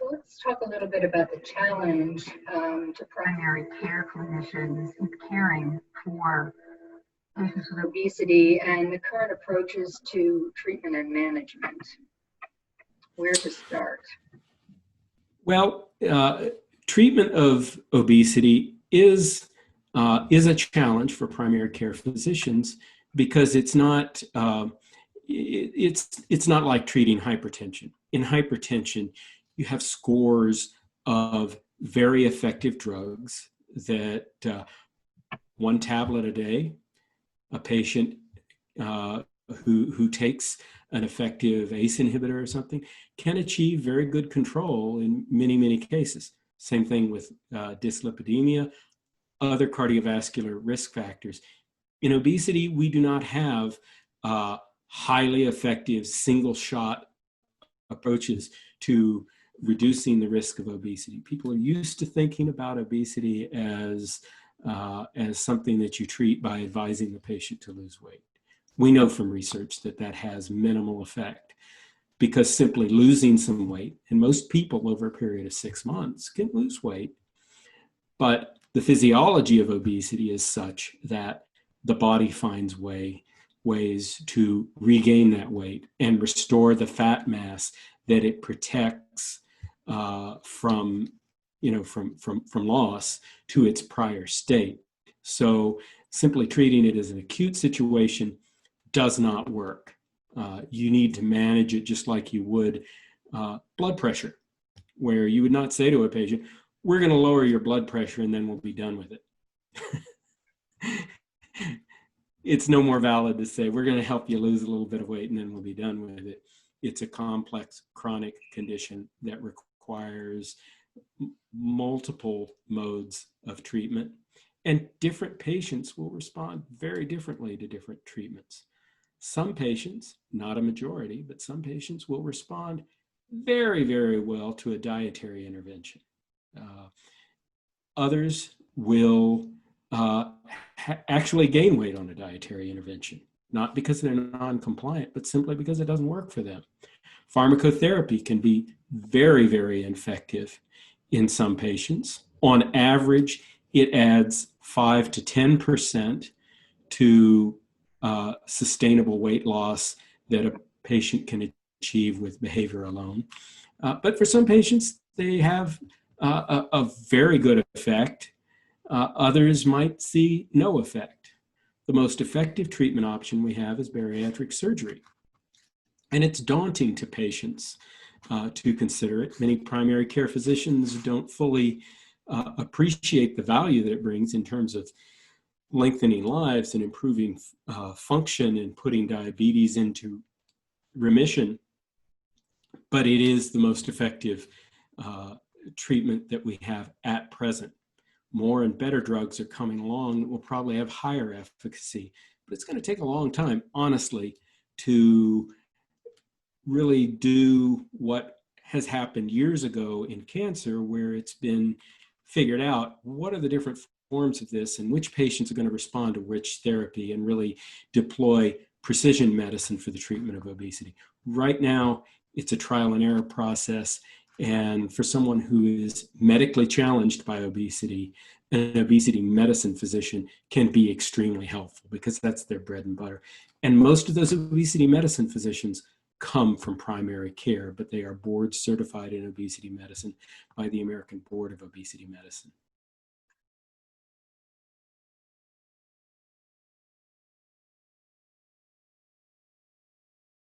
So let's talk a little bit about the challenge to primary care clinicians in caring for patients with obesity and the current approaches to treatment and management. Where to start? Well, treatment of obesity is a challenge for primary care physicians because it's not like treating hypertension. In hypertension, you have scores of very effective drugs that one tablet a day, a patient who takes an effective ACE inhibitor or something can achieve very good control in many, many cases. Same thing with dyslipidemia, other cardiovascular risk factors. In obesity, we do not have highly effective single shot approaches to reducing the risk of obesity. People are used to thinking about obesity as something that you treat by advising the patient to lose weight. We know from research that that has minimal effect because simply losing some weight, and most people over a period of 6 months can lose weight, but the physiology of obesity is such that the body finds ways to regain that weight and restore the fat mass that it protects from loss to its prior state. So simply treating it as an acute situation does not work. You need to manage it just like you would blood pressure, where you would not say to a patient, we're going to lower your blood pressure and then we'll be done with it. It's no more valid to say, we're going to help you lose a little bit of weight and then we'll be done with it. It's a complex chronic condition that requires multiple modes of treatment, and different patients will respond very differently to different treatments. Some patients, not a majority, but some patients will respond very, very well to a dietary intervention. Others will actually gain weight on a dietary intervention, not because they're non-compliant, but simply because it doesn't work for them. Pharmacotherapy can be very, very effective in some patients. On average, it adds 5 to 10% to sustainable weight loss that a patient can achieve with behavior alone. But for some patients, they have a very good effect. Others might see no effect. The most effective treatment option we have is bariatric surgery. And it's daunting to patients to consider it. Many primary care physicians don't fully appreciate the value that it brings in terms of lengthening lives and improving function and putting diabetes into remission. But it is the most effective treatment that we have at present. More and better drugs are coming along that will probably have higher efficacy, but it's going to take a long time, honestly, to really do what has happened years ago in cancer, where it's been figured out what are the different forms of this and which patients are going to respond to which therapy, and really deploy precision medicine for the treatment of obesity. Right now, it's a trial and error process. And for someone who is medically challenged by obesity, an obesity medicine physician can be extremely helpful because that's their bread and butter. And most of those obesity medicine physicians come from primary care, but they are board certified in obesity medicine by the American Board of Obesity Medicine.